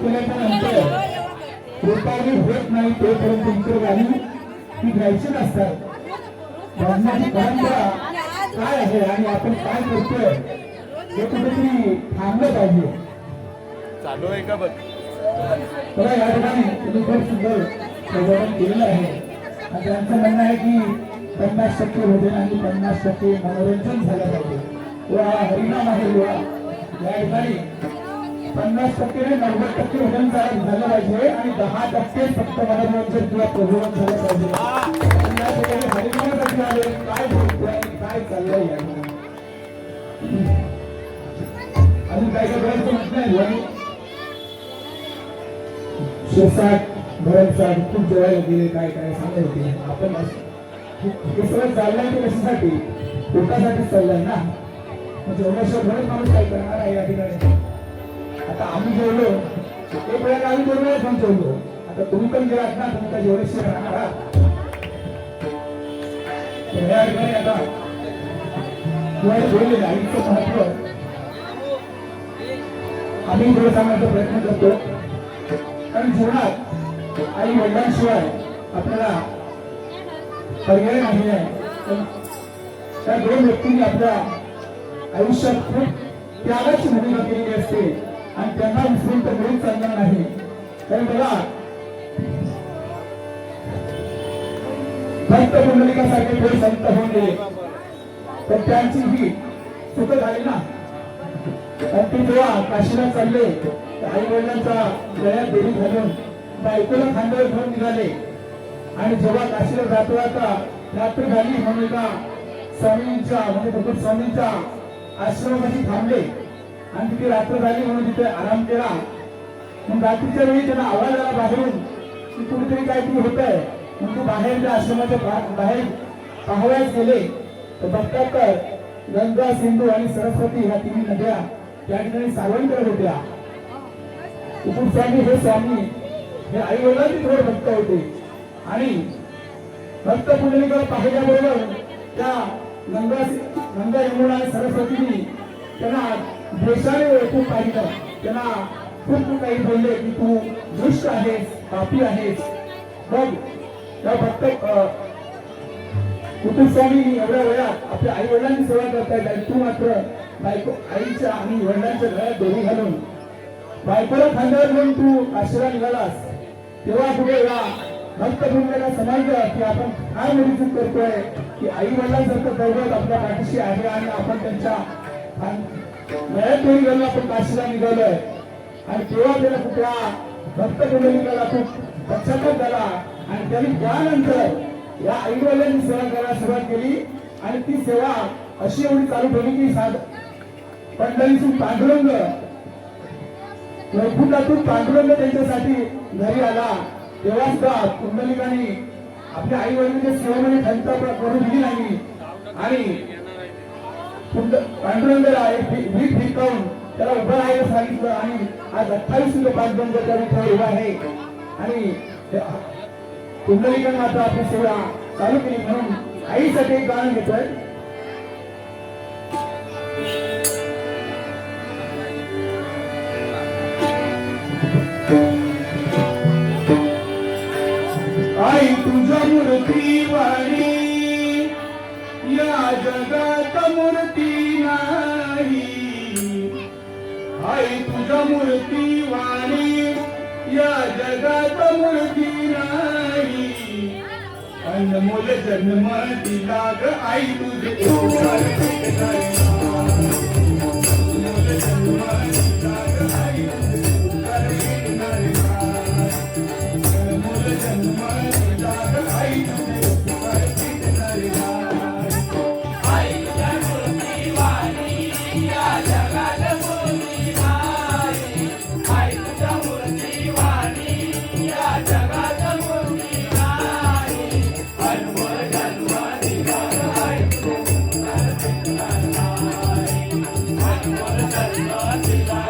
केल्याच्या नंतर कृपावी होत नाही तोपर्यंत इतर गाणी ती घ्यायची नसतात. भजनाची परंपरा काय आहे आणि आपण काय करतोय हे कुठेतरी थांबलं पाहिजे. चालू आहे का बघ. बघा या ठिकाणी तुम्ही खूप सुंदर प्रबोधन केलेलं आहे आणि त्यांचं म्हणणं आहे की 50% भजन आणि 50% मनोरंजन झालं पाहिजे. वा हरिनाम आहे वा. या ठिकाणी 50% 90% भजन झालं पाहिजे आणि 10% फक्त मनोरंजन किंवा प्रबोधन झालं पाहिजे. या ठिकाणी हरिनामासाठी आले काय बोलतोय आणि काय चाललंय या ठिकाणी अजून काय काय बऱ्याच म्हटलं आहे. शिरसाट भरमसाट खूप जेवायला गेले काय काय सांगत होते. आपण हे सगळं चाललंय ते कशासाठी पोटासाठी चाललंय ना. म्हणजे जेवणाशिवाय बरेच माणूस काय करणार आहे या ठिकाणी. आता आम्ही जेवलो एक वेळेला आम्ही 2 वेळा पण जेवलो. आता तुम्ही पण गेलात ना तुम्ही काय जेवढेशिवाय राहणार आहात. या ठिकाणी आता बोलले आईचं महत्व आम्ही थोडं सांगण्याचा प्रयत्न करतो. कारण जीवनात आई वडिलांशिवाय आपल्याला पर्याय नाही आहे. त्या 2 व्यक्तींनी आपल्या आयुष्यात खूप त्यागाची भूमिका केलेली असते आणि त्यांना विसरून तर मुळीच चालणार नाही. कारण बघा भक्त पुंडलिकासारखे थोडे संत होऊन गेले तर त्यांची ही चूक झाली ना. आणि ते जेव्हा काशीला चालले आई वडिलांचा गळ्यात दोरी घालून बायकोला खांद्यावर घेऊन निघाले आणि जेव्हा काशीला जातो आता रात्र झाली म्हणून एका स्वामींच्या म्हणजे भगवत स्वामींच्या आश्रमामध्ये थांबले आणि तिथे रात्र झाली म्हणून तिथे आराम केला. मग रात्रीच्या वेळी त्यांना आवाज आला बाहेरून की कुठेतरी काहीतरी होत आहे. मग ते बाहेर त्या आश्रमाच्या बाहेर पाहावयास गेले तर बघतात तर गंगा सिंधू आणि सरस्वती ह्या 3 नद्या त्या ठिकाणी सावण करत होत्या. कुकुट स्वामी हे स्वामी हे आई वडिलांचे थोडे भक्त होते आणि भक्त पुंडलिकाला पाहिल्याबरोबर त्या गंगा यमुना आणि सरस्वतीने त्यांना द्वेषाने खूप पाहिलं. त्यांना खूप काही बोलले की तू दुष्ट आहेस पापी आहेस. मग त्या भक्त कुकुट स्वामी एवढ्या वेळात आपल्या आई वडिलांची सेवा करतायत आणि तू मात्र बायको आईच्या आणि वडिलांच्या घरात दोरी घालून बायकोला खांद्यावर घेऊन तू काशीला निघालास. तेव्हा पुढे या भक्त पुंडलिकाला समजलं की आपण काय मोठी चूक करतोय की आई वडिलांसारखं दैवत आपल्या पाठीशी आहे आणि आपण त्यांच्या गळ्यात दोरी घालून आपण काशीला निघालोय. आणि तेव्हा त्याला कुठल्या भक्त पुंडलिकाला खूप पश्चाताप झाला आणि त्यांनी त्यानंतर या आई वडिलांनी सेवा करायला सुरुवात केली आणि ती सेवा अशी एवढी चालू ठेवली की पंढरीतून पांडुरंग वैकुंठातून पांडुरंग त्यांच्यासाठी घरी आला. तेव्हा सुद्धा पुंडलिकाने आपल्या आई वडिलांच्या सेवेमध्ये खंत करू दिली नाही आणि पांडुरंगाला एक भीक भिकावून त्याला उभं राहायला सांगितलं आणि आज 28 पांडुरंग त्या विठ्ठल उभा आहे आणि पुंडलिकाने मात्र आपली सेवा चालू केली. म्हणून आईसाठी एक गाणं घेतोय. आई तुझ्या मूर्ती वाणी या जगात मूर्ती नाही. आई तुझ्या मूर्ती वाणी या जगात मूर्ती नाही. अनमोल जन्म दिला ग आई तुझे अनमोल जन्म दिला ग आई अनमोल जन्म दिला ग आई Bye.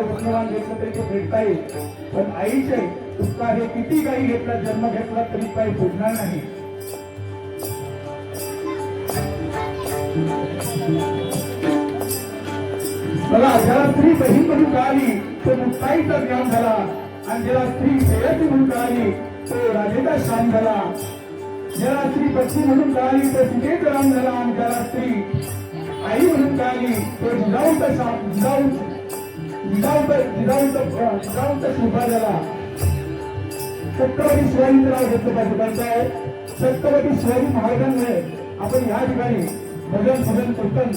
साधं वस्त्रवान घेतलं तरी ते भेटता येईल, पण आईचे उपकार हे किती काही घेतला, जन्म घेतला तरी काही फुटणार नाही. बघा, ज्याला स्त्री बहीण म्हणून कळाली तो मुक्ताईचा ज्ञान झाला, आणि ज्याला स्त्री प्रेयसी म्हणून कळाली तो राजेचा शान झाला. ज्याला स्त्री पत्नी म्हणून कळाली तो सीतेचा राम झाला, आणि ज्याला स्त्री आई म्हणून कळाली तो जिजाऊचा शोभा झाला. छत्रपती शिवाजीचं नाव घेतलं पाहिजे. त्यांचा छत्रपती शिवाजी महाराजांमुळे आपण या ठिकाणी भजन भजन कीर्तन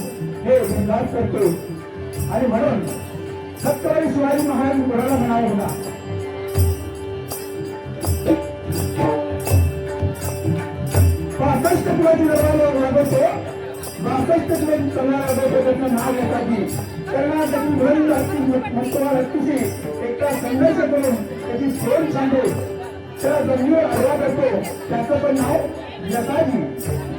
हे उल्हास करतो, आणि म्हणून छत्रपती शिवाजी महाराज कोणाला म्हणावं होता. 65 किलोची राबवतो, 62 किलोची तलवार राबवतो. त्याचं नाव घेतात की कर्नाटकी भरून मस्तवार हत्तीशी एकटा संघर्ष करून त्याची सोन सांगतो, त्याला जमिनीवर हल्ला करतो. त्याचं पण नाव जसाजी.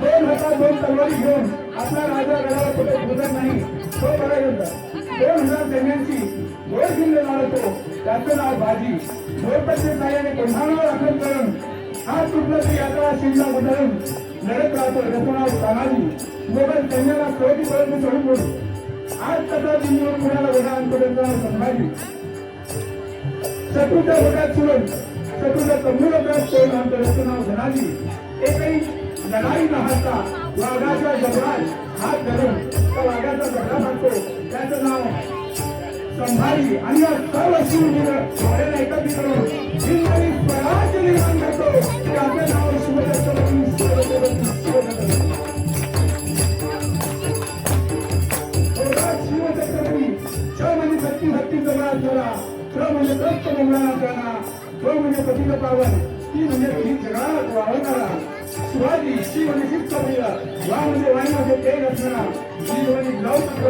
2 हातात 2 तलवारी घेऊन आपला राजा गडाला कुठे पोहोचत नाही, तो बघायला 2000 सैन्यांची गोळ किल्ले मारतो. त्याचं नाव बाजी. घोरपट्टी साह्याने कोंढाणावर आक्रमण करून हात तुटलं तरी यात्रा शिंदा उधळून लढत राहतो. त्याचं नाव तानाजी. मोगल सैन्याला सोडीपर्यंत सोडून बोलू. आज कसा दिल्लीवर पुण्याला वेगळा आणतो. त्याचं नाव संभाजी. शत्रूच्या भोट्यात शिवून शत्रूच्या तंबूला तोड आणतो. त्याचं नाव धनाजी. एकही लढाई न हारता वाघाच्या जबरात हात धरून त्या वाघाचा जबरा मारतो. त्याचं नाव संभाजी. आणि या सर्व शिवजीला एकत्रित करून हिंदवी स्वराज्य निर्माण करतो. त्याचं नाव शिवछत्रपती शिवछत्रपती. श म्हणजे शक्ती भक्तीचा राज झाला, प्र म्हणजे त्रस्त मंगळाला करणा, प म्हणजे पतित पावन, ती म्हणजे ही जगाला वावरणारा. शिवाजी. शी म्हणजे शिस्त प्रिय, वा म्हणजे वाणीमध्ये तेज असणारा, जी म्हणजे लवचित्र.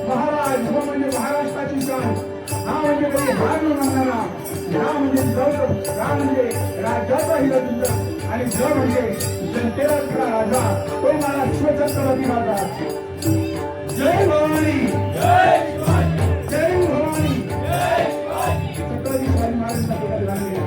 महाराज. हो म्हणजे महाराष्ट्राची शान, हा म्हणजे काही भाग न मानणारा, ह्या म्हणजे लवचित्र, रा म्हणजे राज्याचा हिरचिंतन, आणि ज म्हणजे जनतेला खरा राजा, तो मला शिवछत्रपती राजा. जय भवानी. जय भवानी. छत्रपती शिवाजी महाराजांचा पुढे ध्यान दिला.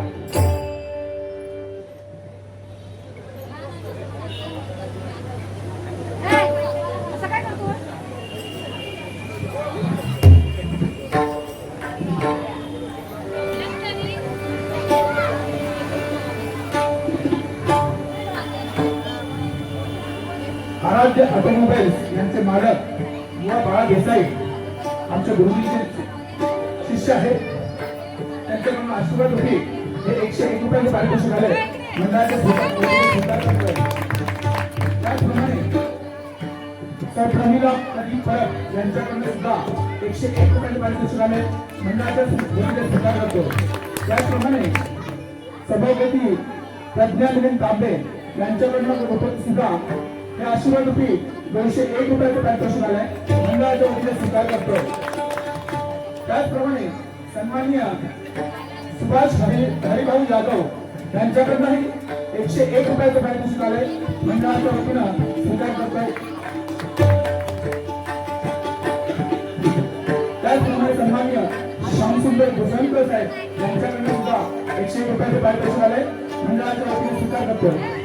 आराध्य ऑटोमोबाईल्स यांचे मालक युवा बाळा देसाई आमच्या गुरुजीचे शिष्य आहेत. त्यांच्याकडून आशीर्वाद होती हे 101 रुपयाचे पारितोषिक आले. मंडळाच्या त्याचप्रमाणे प्रमिला प्रदीप परब यांच्याकडून सुद्धा 101 रुपयाचे पारितोषिक आले. मंडळाच्या गुरुजीचे स्वीकार करतो. त्याचप्रमाणे सभापती प्रज्ञानंदन तांबे यांच्याकडून सुद्धा हे आशीर्वाद रूपी 201 रुपयाचे पारितोषिक आलंय. मंडळाच्या वतीने स्वीकार करतो. त्याचप्रमाणे सन्माननीय सुभाष हरिभाऊ जाधव यांच्याकडूनही 101 रुपयाचे पारितोषिक आलंय. मंडळाच्या वतीनं स्वीकार करतोय. त्याचप्रमाणे सन्माननीय श्यामसुंदर भुजनकर साहेब यांच्याकडून सुद्धा 101 रुपयाचे पारितोषिक आलंय. मंडळाच्या वतीने स्वीकार करतोय.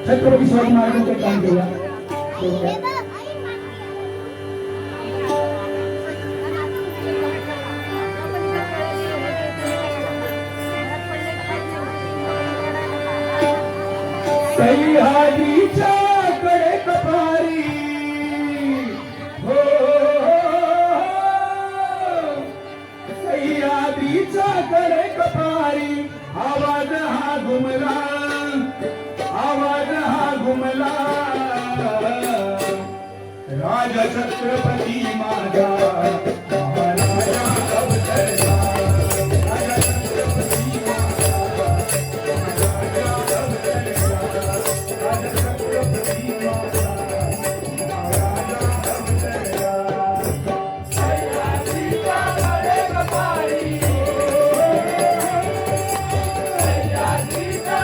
छत्रपती शिवाजी महाराजांचे काम केलं. सह्याद्रीच्या कडे कपारी हो, सह्याद्रीच्या कडे कपारी आवाज हा घुमला, आवाज हा घुमला. राजा छत्रपती माझा महाराजा अवतरला. राजा छत्रपती माझा महाराजा अवतरला. राजा छत्रपती माझा महाराजा अवतरला. सह्याद्रीच्या कडे कपारी, सह्याद्रीच्या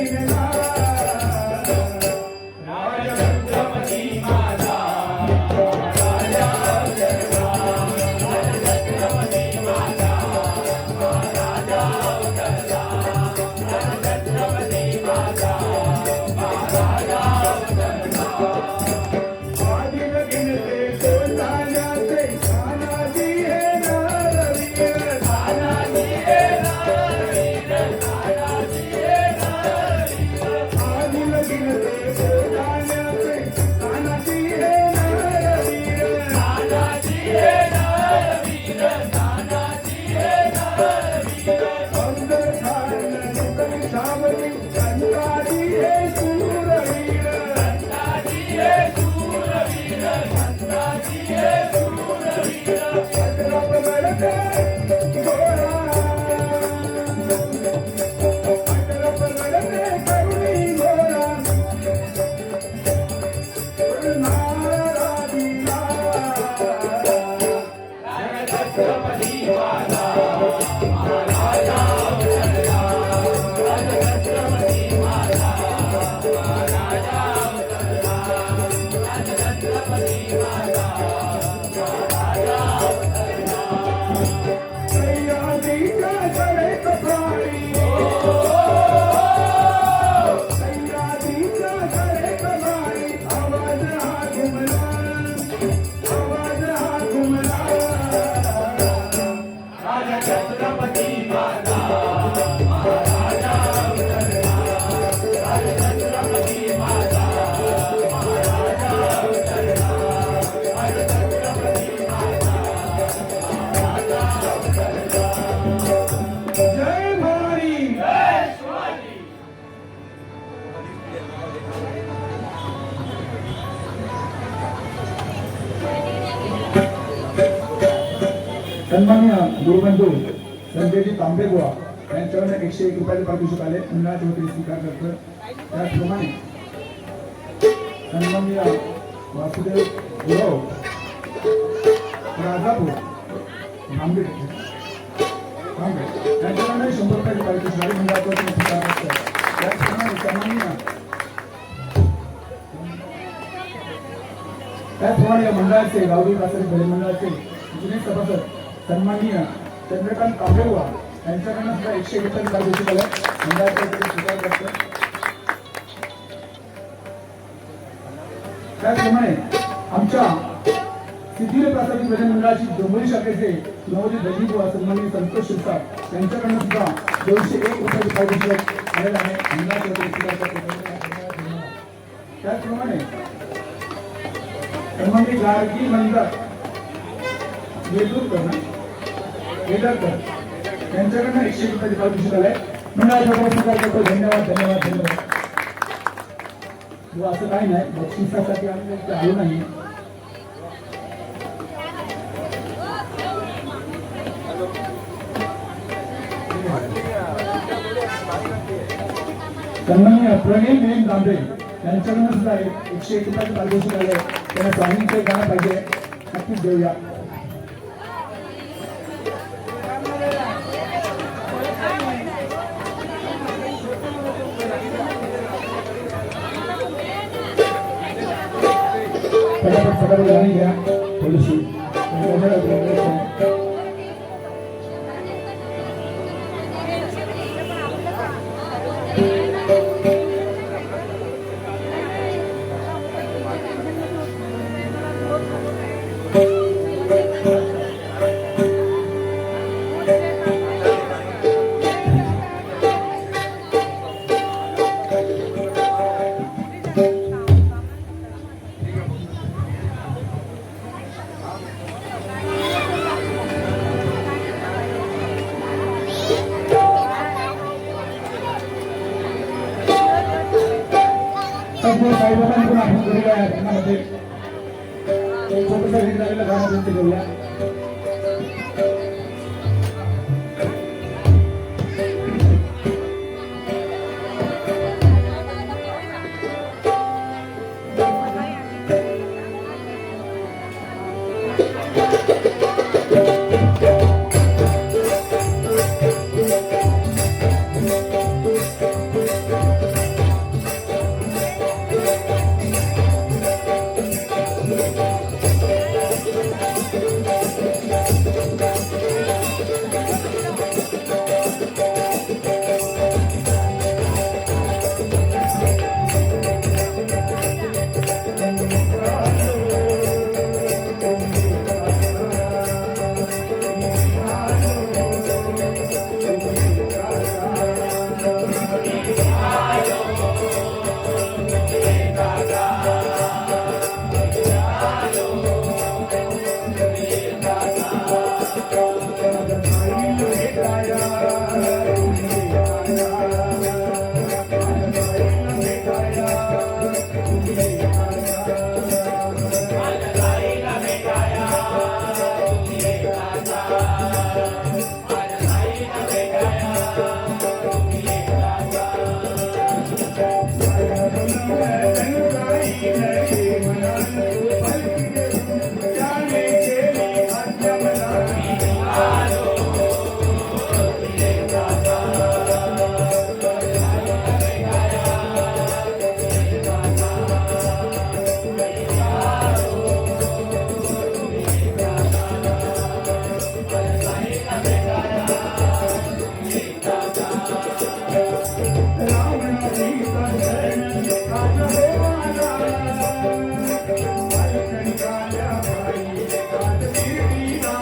दीनला राजछत्रपती माझा राजा अवतरला राजछत्रपती माझा राजा अवतरला राजछत्रपती माझा राजा अवतरला आदिल गिनते कोल्हाण्याचे तानाजी हे नरवीर तानाजी हे नरवीर तानाजी हे नरवीर आदिल गिनते कोल्हाण्याचे तानाजी हे नरवीर तानाजी हे नरवीर तानाजी हे नरवीर अंदर खान सुकल सावली कंटाळी हे शूरवीर कंटाळी हे शूरवीर कंटाळी हे शूरवीर अजरब लढते घोडा अजरब लढते करुणी घोडा नारा दिला राजछत्रपती माझा महाराजा अवतरला राजछत्रपती माझा महाराजा अवतरला राजछत्रपती माझा महाराजा अवतरला सह्याद्रीच्या कडेत प्राणी सह्याद्रीच्या कडेत प्राणी आवाज हा घुमला आवाज हा घुमला राजछत्रपती माझा महाराजा अवतरला राजछत्रपती माझा महाराजा अवतरला राजछत्रपती माझा महाराजा अवतरला जय भवानी जय शिवाजी सन्माननीय गुरुबंधू संजयजी तांबेगुवा यांच्याकडून 101 रुपयाचे पारितोषिक आले मंडळाच्या वतीने स्वीकार करतो त्याचप्रमाणे सन्माननीय वासुदेव गुरव राजापूर नांदेड यांच्याकडून 100 रुपयाचे पारितोषिक आले मंडळाच्या वतीने स्वीकार करतो त्याचप्रमाणे या मंडळाचे गावडी कासरी भजन मंडळाचे जुने सभासद सन्माननीय चंद्रकांत कांबेगुवा यांच्याकडनं सुद्धा 101 रुपयाचे पारितोषिक आले मंडळाच्या वतीने स्वीकार करतो त्याचप्रमाणे आमच्या सिद्धिर प्रासादिक भजन मंडळाची डोंबिवली शाखेचे नवोदित भजनीबुवा सन्माननीय संतोष शिरसाट यांच्याकडनं सुद्धा 201 रुपयाचे पारितोषिक आलेलं आहे मंडळाच्या वतीने स्वीकार करतो त्याचप्रमाणे सन्माननीय गार्गी मंडळ वेदूरकर यांच्याकडनं 101 रुपयाचे पारितोषिक आलंय मंडळाच्या वतीने स्वीकार करतो धन्यवाद धन्यवाद धन्यवाद असं काही नाही बक्षिसासाठी आम्ही इथे आलो नाही सन्माननीय प्रणील विलीन दांबे यांच्याकडून सुद्धा 101 रुपयाचे पारितोषिक आले त्यांना स्वामींचे गाणं पाहिजे नक्कीच देऊया फटाफट गाणी घ्या थोडीशी साईबाबांकडून आपण केलेल्या आहे त्यांच्यामध्ये एक छोटंसं हिट झालेलं गाणं विनंती करूया रावण सीता शरण काल हो आला बालकन काल्या बाई काल फिरविला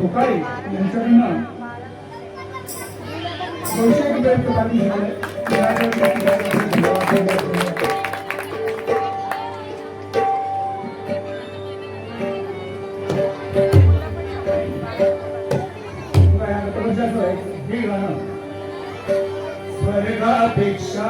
भोकाळे यांच्याकडनं 200 रुपयाचं पाणी घेतलंय. हे गाणं स्वर्गापेक्षा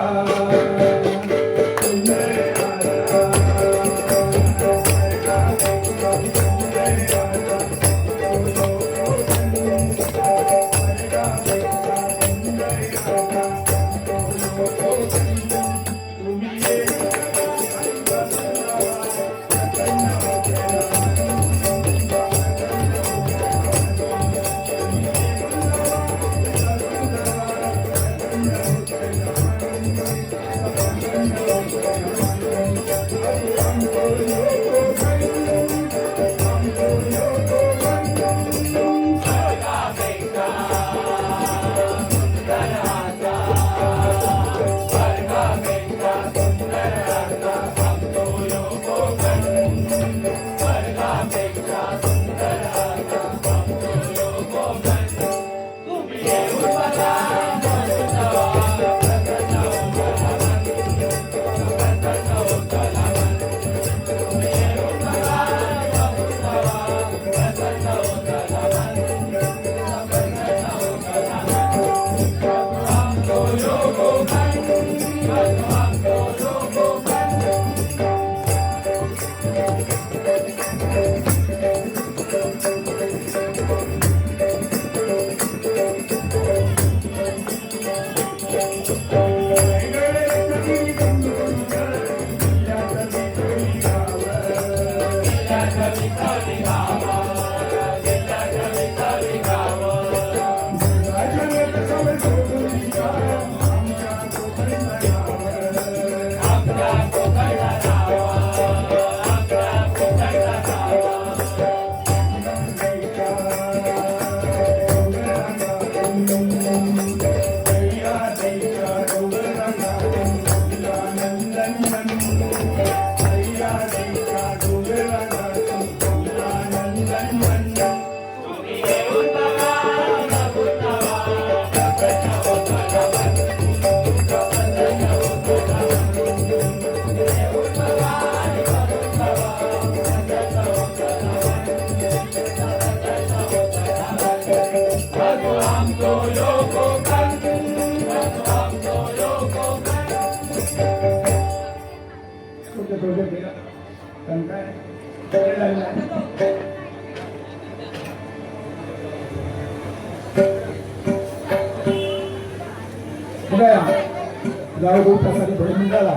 गावडोळ प्रसारी भडमंडळाला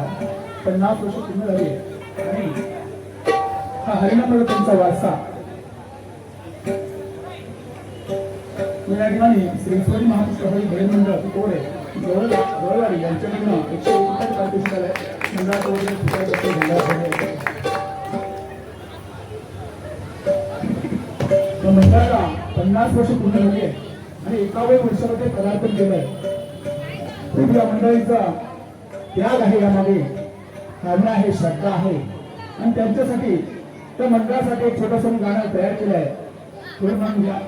50 वर्ष पूर्ण झाली आणि हा हरिनामला त्यांचा वारसा या ठिकाणी श्री स्वामी महाराष्ट्र भडमंडळ कोरे जवळवाडी यांच्याकडून 101 पारितोषिक आलंय. मंडळाचं वगैरे मंडळाला 50 वर्ष पूर्ण झाली आहे आणि 51 वर्षामध्ये पदार्पण केलंय. खूप या मंडळीचा त्याग आहे, यामागे भावना आहे, श्रद्धा आहे आणि त्यांच्यासाठी त्या मंडळासाठी एक छोटंसं गाणं तयार केलं आहे. थोडं म्हणून घ्या.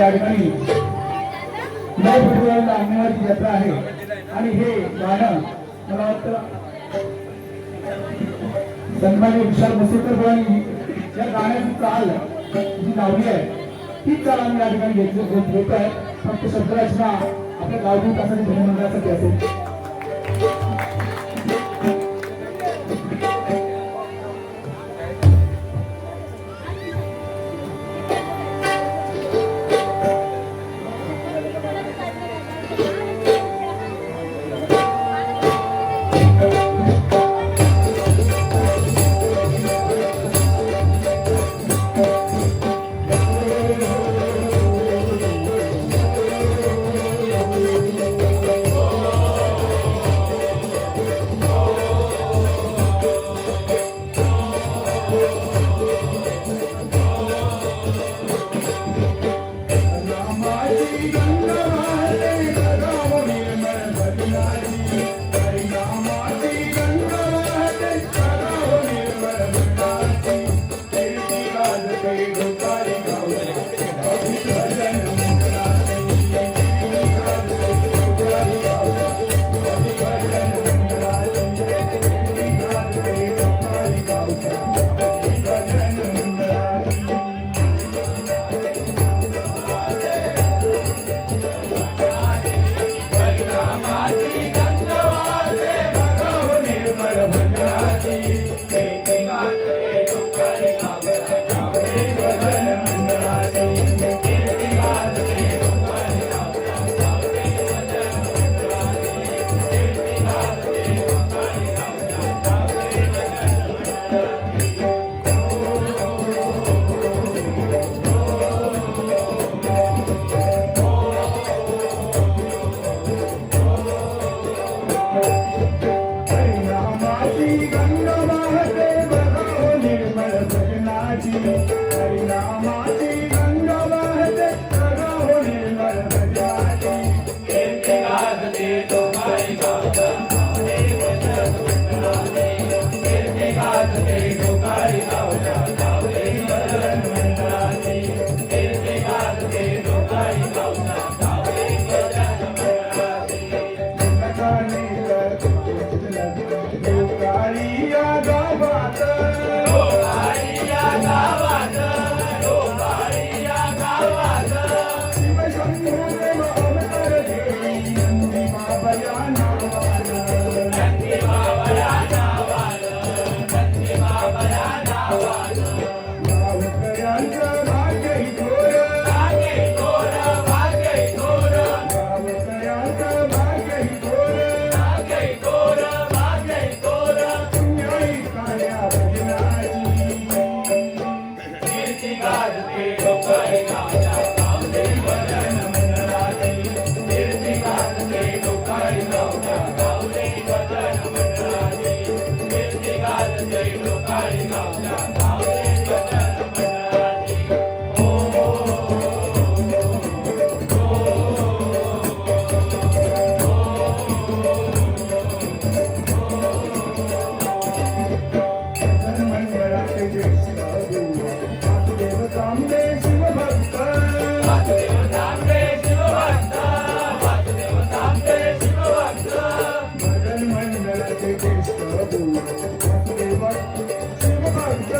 या ठिकाणी 9 फेब्रुवारीला अंगणवाडी यात्रा आहे आणि हे गाणं मला वाटतं सन्माननीय विशाल मसुरकर यांनी या गाण्याची चाल जी लावली आहे ती चाल आम्ही या ठिकाणी घेतो आहे. फक्त शब्दरचना आपल्या गावठी तासाची ध्वनिमंडळासाठी असेल. शिवभक्त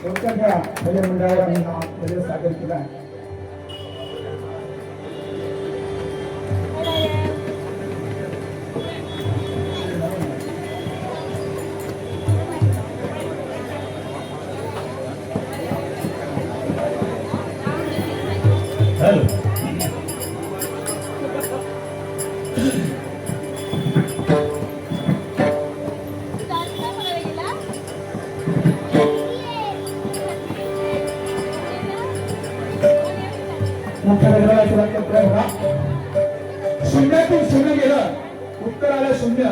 थोडक्यात या भजन मंडळावर आम्ही हा भजन सादर केला आहे. हॅलो मोठ्या गजराला सुरुवात करतोय बघा. शून्यातून शून्य गेलं उत्तर आलं शून्य.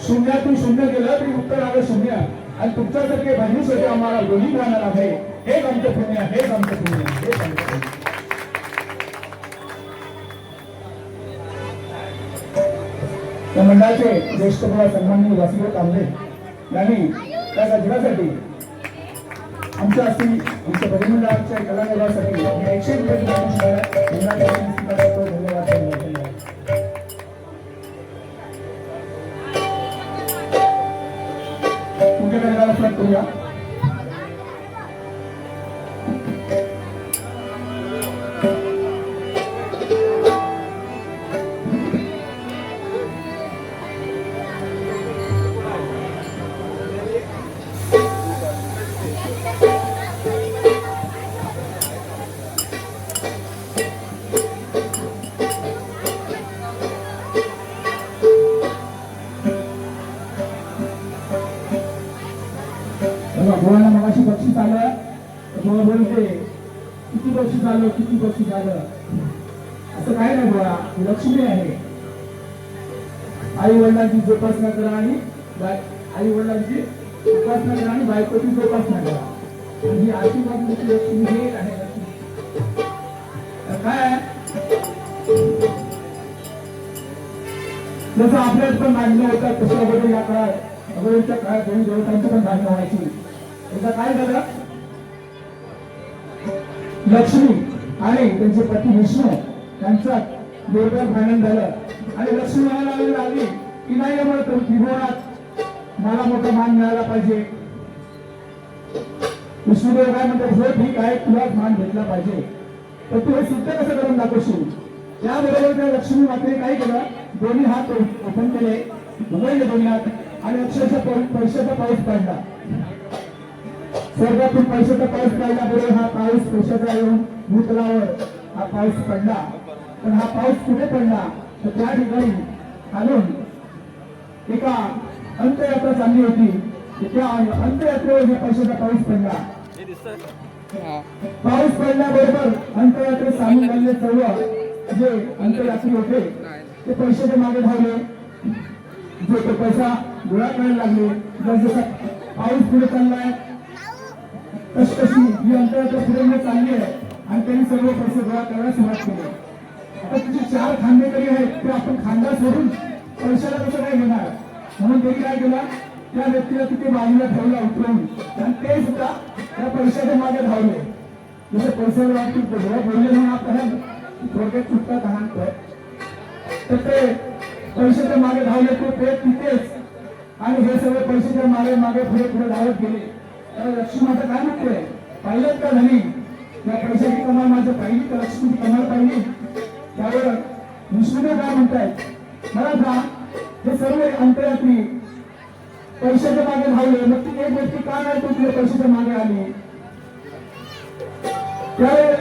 शून्यातून शून्य गेलं तरी उत्तर आलं शून्य. आणि तुमच्यासारखे बहिणीच होते आम्हाला दोन्ही जाणार आहे. हेच आमचं पुण्य, हेच आमचं पुण्य, हेच आमचं पुण्य. त्या मंडळाचे ज्येष्ठ सन्माननीय वासुदेव कांबळे यांनी त्या गजरासाठी आमच्या असतील आमच्या भजन मंडळाच्या कलाकारांसाठी 100 रुपये धन्यवाद. तुमच्या गजराला सुरुवात करूया. गोवाला मगाशी बक्षीस आलं. गोवा बोलते किती बक्षीस आलं, किती बक्षीस आलं. असं काय नाही गोवा, लक्ष्मी आहे. आई वडिलांची जोपासना करा आणि आई वडिलांची उपासना करा आणि बायकोची जोपासना करा. आणि ही आशीर्वाद लक्ष्मी हे आहे. काय जसं आपल्यात पण मान्य होतात तसं अगोदर या काळात अगोदरच्या काळात देवी देवतांची पण मान्य व्हायची. एकदा काय झालं, लक्ष्मी आणि त्यांचे पती विष्णू यांच्यात जोरदार भांडण झालं. आणि लक्ष्मी म्हणायला लागली की नाही मला त्रिभुवनात मला मोठा मान मिळाला पाहिजे. विष्णुदेव काय म्हणतात, हो ठीक आहे तुलाच मान भेटला पाहिजे, तर तू हे सिद्ध कसं करून दाखवशील. त्याबरोबर त्या लक्ष्मी मात्रे काय केलं, दोन्ही हात ओपन केले, उघडले दोन्ही हात आणि अक्षरशः पैशाचा पाऊस पडला. स्वर्गातून पैशाचा पाऊस पडला. बरोबर हा पाऊस पैशाचा येऊन भूतलावर हा पाऊस पडला. पण हा पाऊस कुठे पडला तर त्या ठिकाणी खालून एका अंत्ययात्रा चालली होती. त्या अंत्ययात्रेवर पैशाचा पाऊस पडला. पाऊस पडल्याबरोबर अंत्ययात्रेत सामील झालेले सर्व जे अंत्ययात्री होते ते पैशाच्या मागे धावले. जो तो पैसा गोळा करायला लागले. जसजसा पाऊस पुढे चाललाय तशी ही अंतराच्या पुढे चालली आहे आणि त्यांनी सर्व पैसे गोळा करायला सुरुवात केली. आता तिचे 4 खांदेकरी आहेत, ते आपण खांदा सोडून पैशाला कसं काय घेणार. म्हणून त्यांनी काय केलं, त्या व्यक्तीला तिथे बाजूला ठेवला उतरवून आणि ते सुद्धा त्या पैशाच्या मागे धावले. जसे पैशाला वाटतील जेव्हा बोलले म्हणून आपल्याला थोडक्यात चुकतात आहात तर ते पैशाच्या मागे धावले. ते तिथेच आणि हे सगळे पैशाच्या मागे मागे पुढे पुढे धावत गेले. लक्ष्मी माता काय म्हणते, पाहिलं का झाली या पैशाची कमाल माझं पाहिली का लक्ष्मीची कमाल पाहिली. त्यावर विष्णुदेव काय म्हणतायत, मला सांग हे सर्व अंतरात्री पैशाच्या मागे धावले, मग ती एक व्यक्ती का नाही तो तुला पैशाच्या मागे आली. त्यावेळी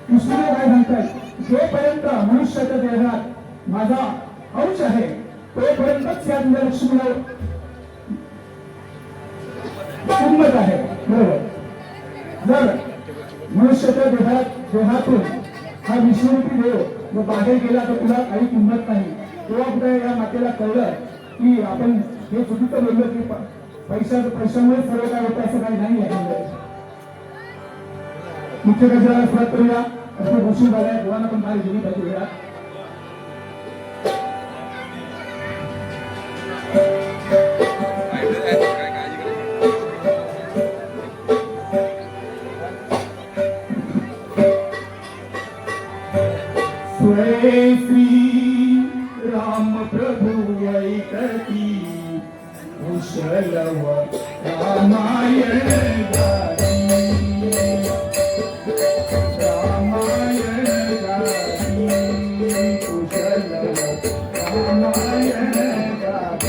विष्णुदेव काय सांगतायत, जोपर्यंत मनुष्याच्या देहात माझा अंश आहे तोपर्यंतच या तुझ्या लक्ष्मीला किंमत आहे. बरोबर, जर मनुष्याच्या देहातून हा विष्णुरूपी देव जर बाहेर गेला तर तुला काही किंमत नाही. तेव्हा कुठे या मातेला कळलं की आपण हे चुकीचं बोललो की पैशामुळे सर्व काय होतं असं काही नाही आहे. मुख्य गजराला सुरुवात करूया. असं घोषित झालंय, देवांना पण बाहेर गेली पाहिजे वेळात. श्री राम प्रभु ऐकती कुशलव रामायण गाई रामायण गाई कुशलव रामायण गाई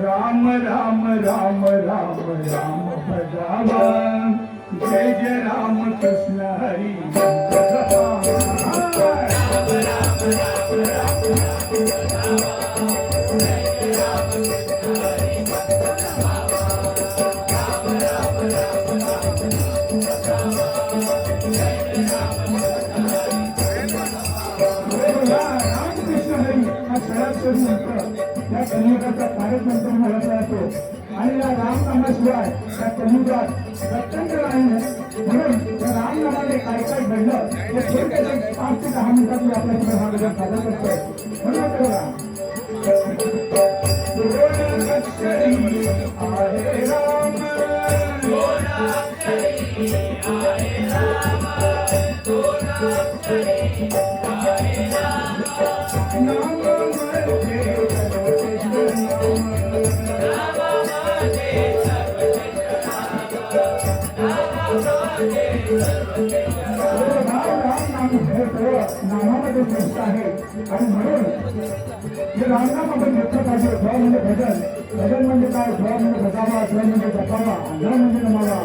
राम राम राम राम राम भजावा जय जय राम कृष्ण हरी या कलियुगाचा फारच नंतर महत्व असतो आणि या रामनामाशिवाय त्या कलियुगात गत्यंतर नाही म्हणून या रामनामाने काय काय घडलं ते थोडक्यात 5 ते 10 मिनिटात मी आपल्याकडे हा गजर सादर करतोय म्हणून बघा आहे राम नामामध्ये श्रेष्ठ आहे आणि म्हणून हे रामनाम आपण घेतलं पाहिजे. ध्व म्हणजे भजन, भजन म्हणजे काय? ध्व म्हणजे भजावा, ध्व म्हणजे जपावा, ध्व म्हणजे नमावा.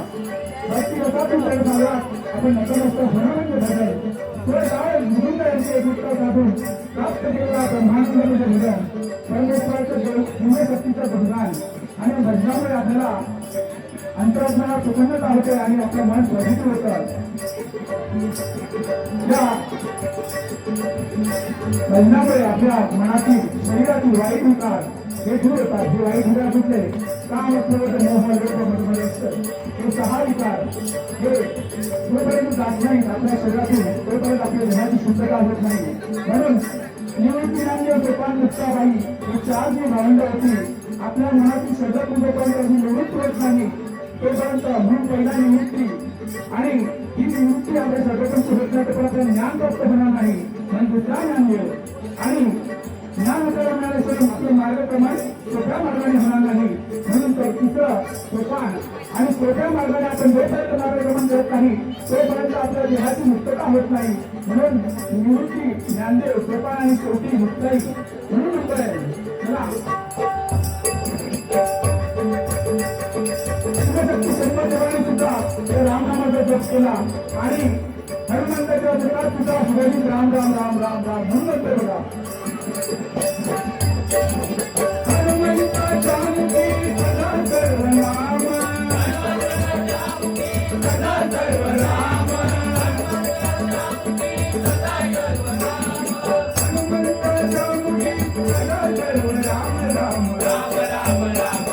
भक्ती रसातून जर झाला आपण नतमस्तक होणं म्हणजे भजन. तो काय मुरुंद यांचे एक उत्तर साधून प्राप्त केलेला ब्रह्मानंद म्हणजे भजन, परमेश्वराचं दिव्यशक्तीचं बलिदान. आणि भजनामुळे आपल्याला अंतरात्म्याला सुगंधता होते आणि आपलं मन पवित्र होतं. या भजनामुळे आपल्या मनातील शरीरातील वाईट विकार हे दूर होतात. हे वाईट विकार कुठले? काम असलं मोह हे 6 विकार हे जोपर्यंत जात नाहीत आपल्या शरीरातून तोपर्यंत आपल्या देहाची शुद्धता होत नाही. म्हणून निवृत्तीनांनी सोपान मुक्ताबाई हे 4 जी भावंड होती. आपल्या मनातील श्रद्धा जोपर्यंत निवृत्त होत नाही तोपर्यंत म्हणून पहिला निवृत्ती आणि ही निवृत्ती आपल्या सर्वपंच होत नाही तर आपल्याला ज्ञान प्राप्त होणार नाही. म्हणून दुसरा ज्ञान मिळेल आणि ज्ञान आपल्याला मिळाल्याशिवाय आपले मार्गक्रमण सोप्या मार्गाने होणार नाही. म्हणून तर तिसरं सोपान आणि सोप्या मार्गाने आपण जोपर्यंत मार्गक्रमण करत नाही तोपर्यंत आपल्या देहाची मुक्तता होत नाही. म्हणून निवृत्ती, ज्ञानदेव, सोपान आणि शेवटी मुक्ताई म्हणून उत्तर आहे. शंकरदेवाने सुद्धा रामनामाचा जप केला आणि हनुमंताच्या जगात सुद्धा सुगंधित राम राम राम राम राम म्हणून म्हणते बघा. हनुमंताच्या मुखी सदा सर्व नाम, सदा सर्व राम, हनुमंताच्या मुखी सदा सर्व राम राम राम राम राम.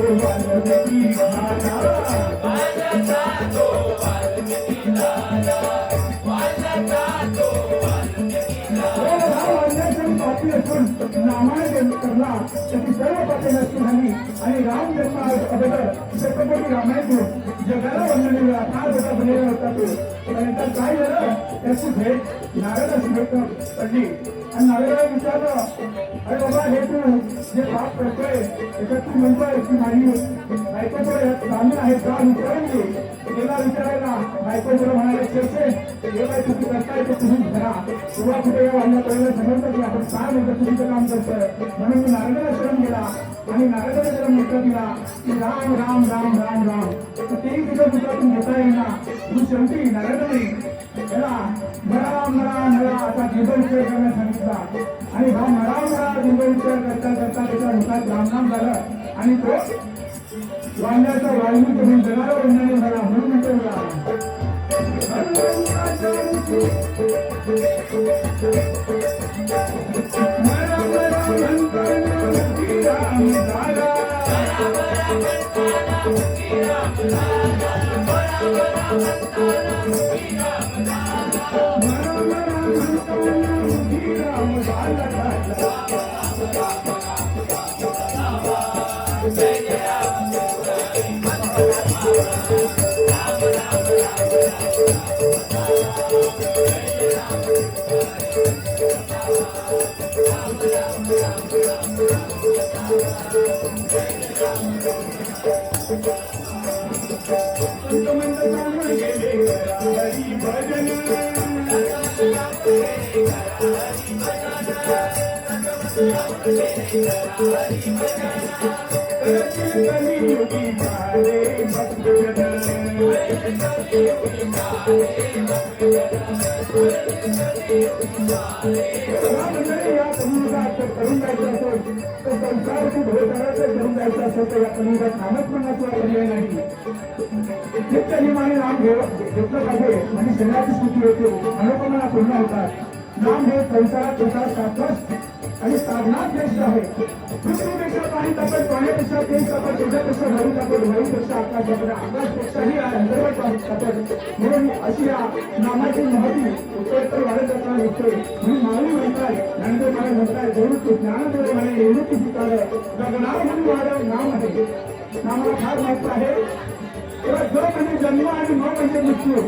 One वाल्मिकी झाला पापी असून नामाने जन्म करला त्याची सर्व पापे नष्ट झाली आणि राम जन्म अगोदर शतकोटी रामायण जगाला वर्णन फार मोठा बनेला होता तो त्यानंतर काय झालं त्याची भेट नारदाशी भेट पडली आणि नारदाला विचारलं अरे बाबा हे तू जे पाप करतोय त्याच्यात तू म्हणतोय की माझी बायकोकडे सामील आहे का विचारून घे गेला विचारायला बायकोकडे म्हणाले चर्चे हे काय तुम्ही करताय ते तुम्ही करा किंवा कुठे या वाढल्या कळलं समजतं की आपण काय म्हणतो तुमचं काम करतोय म्हणून मी नारदाला शरण गेला आणि नारदाला त्याला म्हटलं दिला की राम राम राम राम राम तर तेही तुझं पुत्रातून घेता येईना तू शेवटी नारदाने त्याला मरा मरा मरा असा दीर्घ विचार करण्यास सांगितला आणि हा मरा मरा दीर्घ विचार करता करता त्याच्या मुखात रामनाम झालं आणि तो वांग्याचा वाल्मिकी म्हणून जगाला वर्णने झाला म्हणून म्हणतो नाम घेतलं पाहिजे म्हणजे शरीराची स्थिती होते मनोकामना पूर्ण होतात नाम हे संसारात होतात शाश्वत आणि साधनात श्रेष्ठ आहे पृथ्वीपेक्षा पाणी तापत पाण्यापेक्षा तेज तापत तेजापेक्षा वायू तापत वायूपेक्षा आकाश तापत आकाशपेक्षाही अंतर्गत तापत म्हणून अशी या नामाची महती उत्तरोत्तर वाढत जाताना दिसते म्हणून माऊली म्हणतात ज्ञानदेव महाराज म्हणतात जरूर ज्ञानदेव म्हणे निवृत्ती स्वीकार नाव म्हणून वाढ नाम आहे नामाला फार महत्व आहे तेव्हा ज म्हणजे जन्म आणि म म्हणजे मृत्यू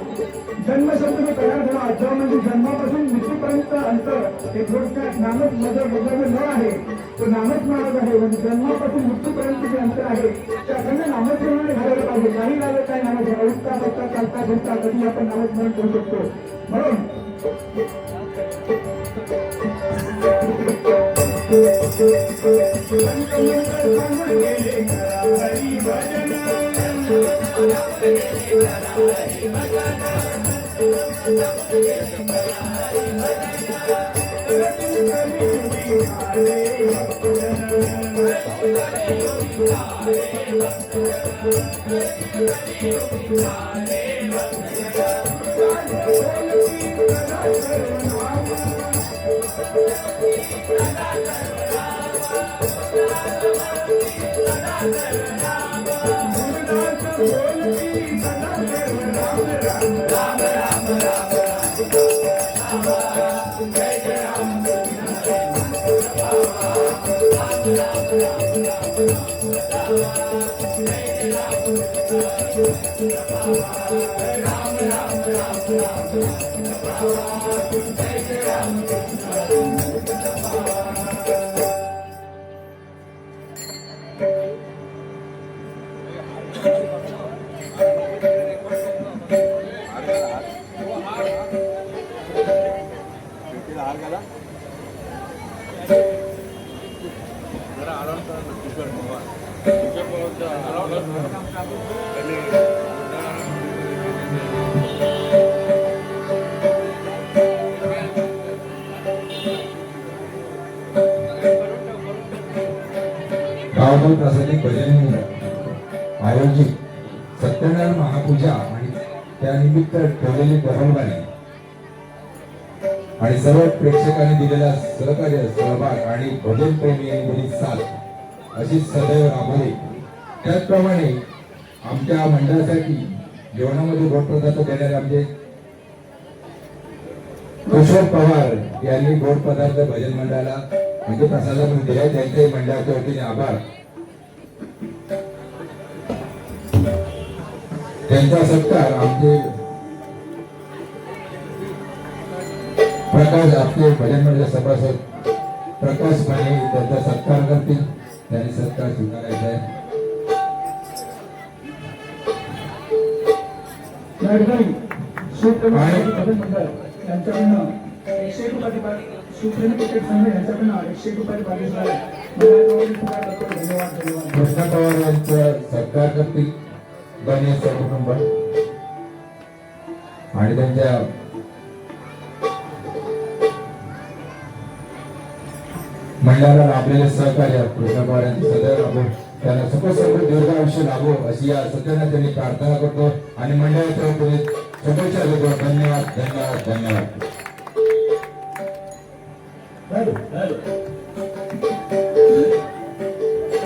जन्म शब्द जो तयार झाला ज म्हणजे जन्मापासून मृत्यूपर्यंत अंतर हे थोडक्यात नामच मधलं न आहे तो नामच महाराज आहे म्हणजे जन्मापासून मृत्यूपर्यंत जे अंतर आहे त्याकडनं नामस्मरण घालायला पाहिजे काही लागत काय नामस्मरण उठता बसता चालता फिरता कधी आपण नामस्मरण करू शकतो म्हणून गावगाव प्रासादिक भजन आयोजित सत्यनारायण महापूजा आणि त्यानिमित्त ठेवलेली गहनवारी आणि सर्व प्रेक्षकांनी दिलेला सहकार्य सहभाग आणि भजन प्रेमी यांनी दिली साथ अशी सदैव राबवली त्याचप्रमाणे आमच्या मंडळासाठी जेवणामध्ये गोड पदार्थ देणारे आमचे किशोर पवार यांनी गोड पदार्थ भजन मंडळाला म्हणजे प्रसादा म्हणून दिलाय. त्यांचे मंडळाच्या वतीने आभार. त्यांचा सत्कार आमचे प्रकाश आपले भजन मंडळाचे सभासद प्रकाश माने त्यांचा सत्कार करतील. त्यांनी सत्कार स्वीकारायचा आहे. यांच्याकडनं 101 रुपये शिवप्रेमी क्रिकेट संघ यांच्याकडनं 101 रुपये पारितोषिक आहे. धन्यवाद धन्यवाद. कृष्णा पवार यांचा सत्कार करतील गणेश कुटुंब आणि त्यांच्या मंडळाला लाभलेले सहकार्य कृष्णा पवार यांचे सदैव लाभो, त्यांना सुखसमृद्ध दीर्घ आयुष्य लाभो अशी या सत्याने त्यांनी प्रार्थना करतो आणि मंडळाच्या वतीने शुभेच्छा देतो. धन्यवाद धन्यवाद धन्यवाद.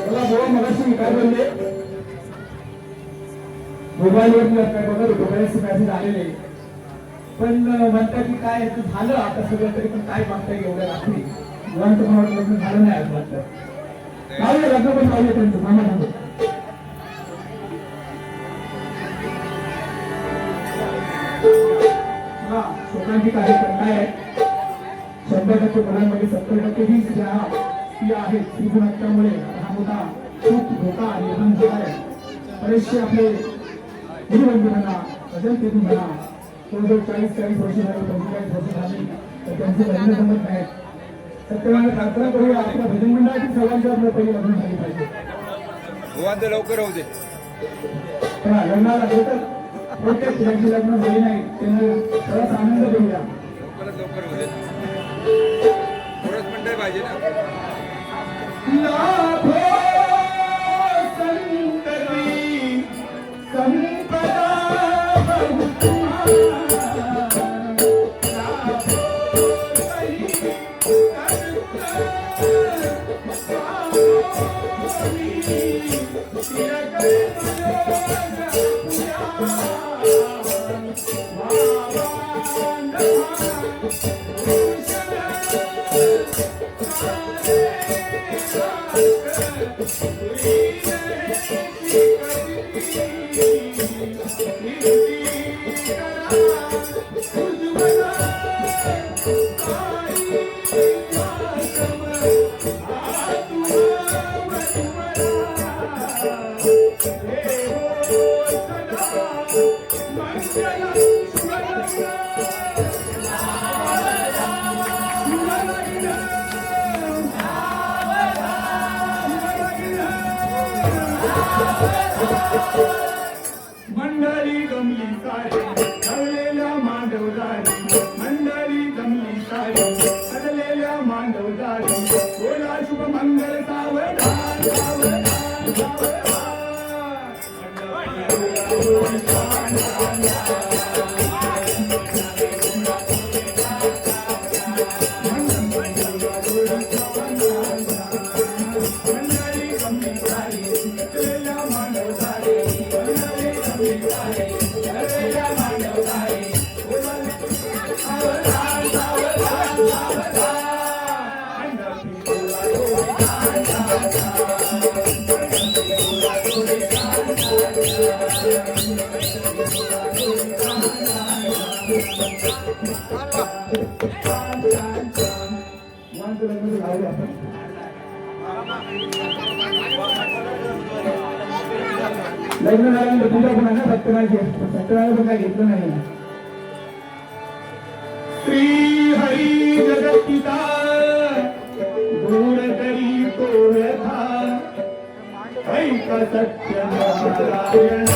मला बोला मगाशी काय बोलले मोबाईलवर काय बघत होतो बरेचसे मॅसेज आलेले पण म्हणतात की काय याचं झालं आता सगळं तरी पण काय मागताय एवढ्या रात्री मुलांचं पण वाटलं लग्न झालं नाही आज वाटतं लावले लग्न पण लावले त्यांचं मामा सांगतो हा शोकांची कार्यक्रम काय आहे 100% मुलांमध्ये 70% ही ज्या स्त्रिया आहेत स्त्री गुणवत्तामुळे हा मोठा खूप धोका निर्माण होत आहे. बरेचसे आपले गुरुबंधू म्हणा भजन पेटू म्हणा जवळजवळ 40-40 वर्ष झाली 45 वर्ष झाली तर त्यांचे लग्न जमत नाहीत. सत्यवान प्रार्थना करूया आपल्या भजन मंडळाची सर्वांच्या आपल्या पहिले लग्न झाली पाहिजे. लवकर होऊ दे. लग्नाला तर प्रत्येक ज्यांची लग्न झाली नाही त्यांना बराच आनंद देऊया. लवकर होऊ दे. थोडंच मंडळ पाहिजे ना. लाभो संतती संपदा मंडळी जमली सारी ठरलेल्या मांडवदारी मंडळी जमली सारी ठरलेल्या मांडवदारी बोला शुभ मंगल सावधान सावधान लग्न झाल्यानंतर तुझ्या गुणांना सत्यनारायण पण काय घेतलं नाही. श्री हरी जगत्पिता दूर करी कोरथा ऐक सत्य नारायण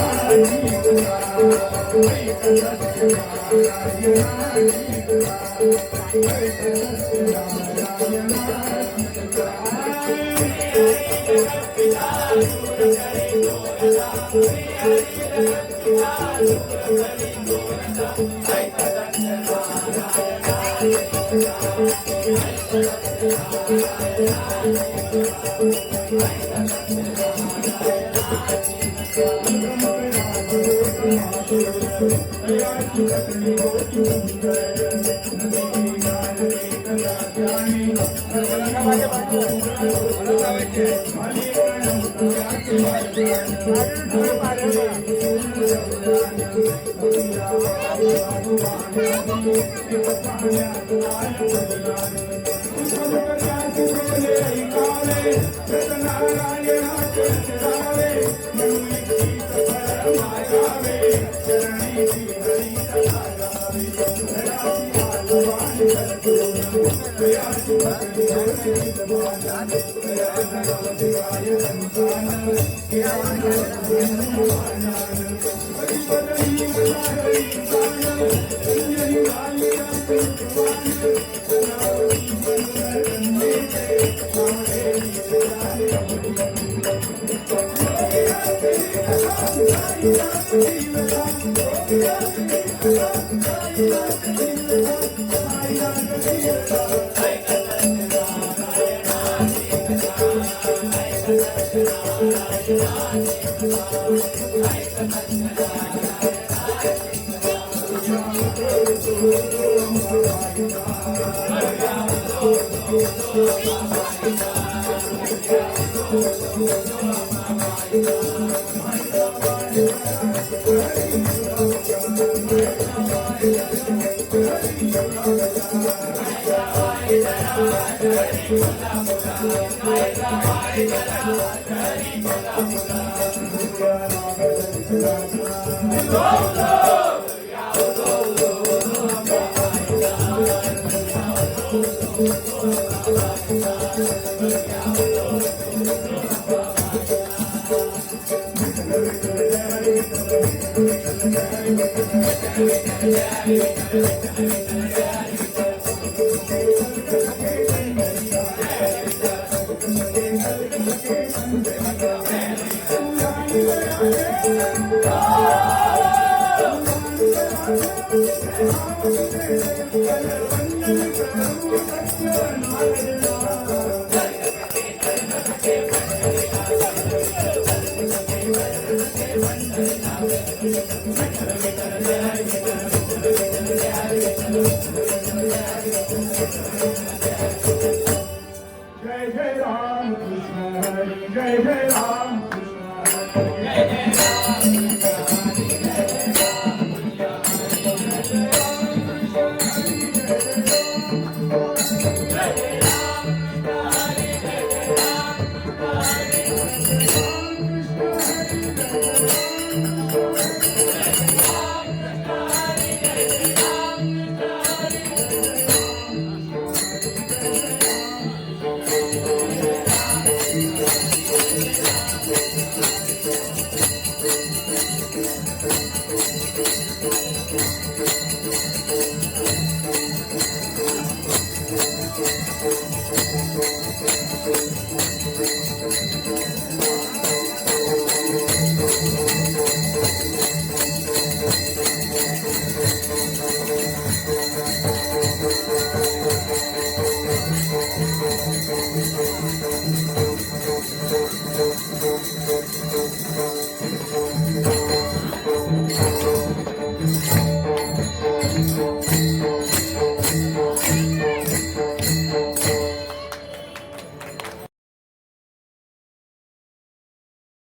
जय जय राम कृष्ण हरी जय जय राम कृष्ण हरी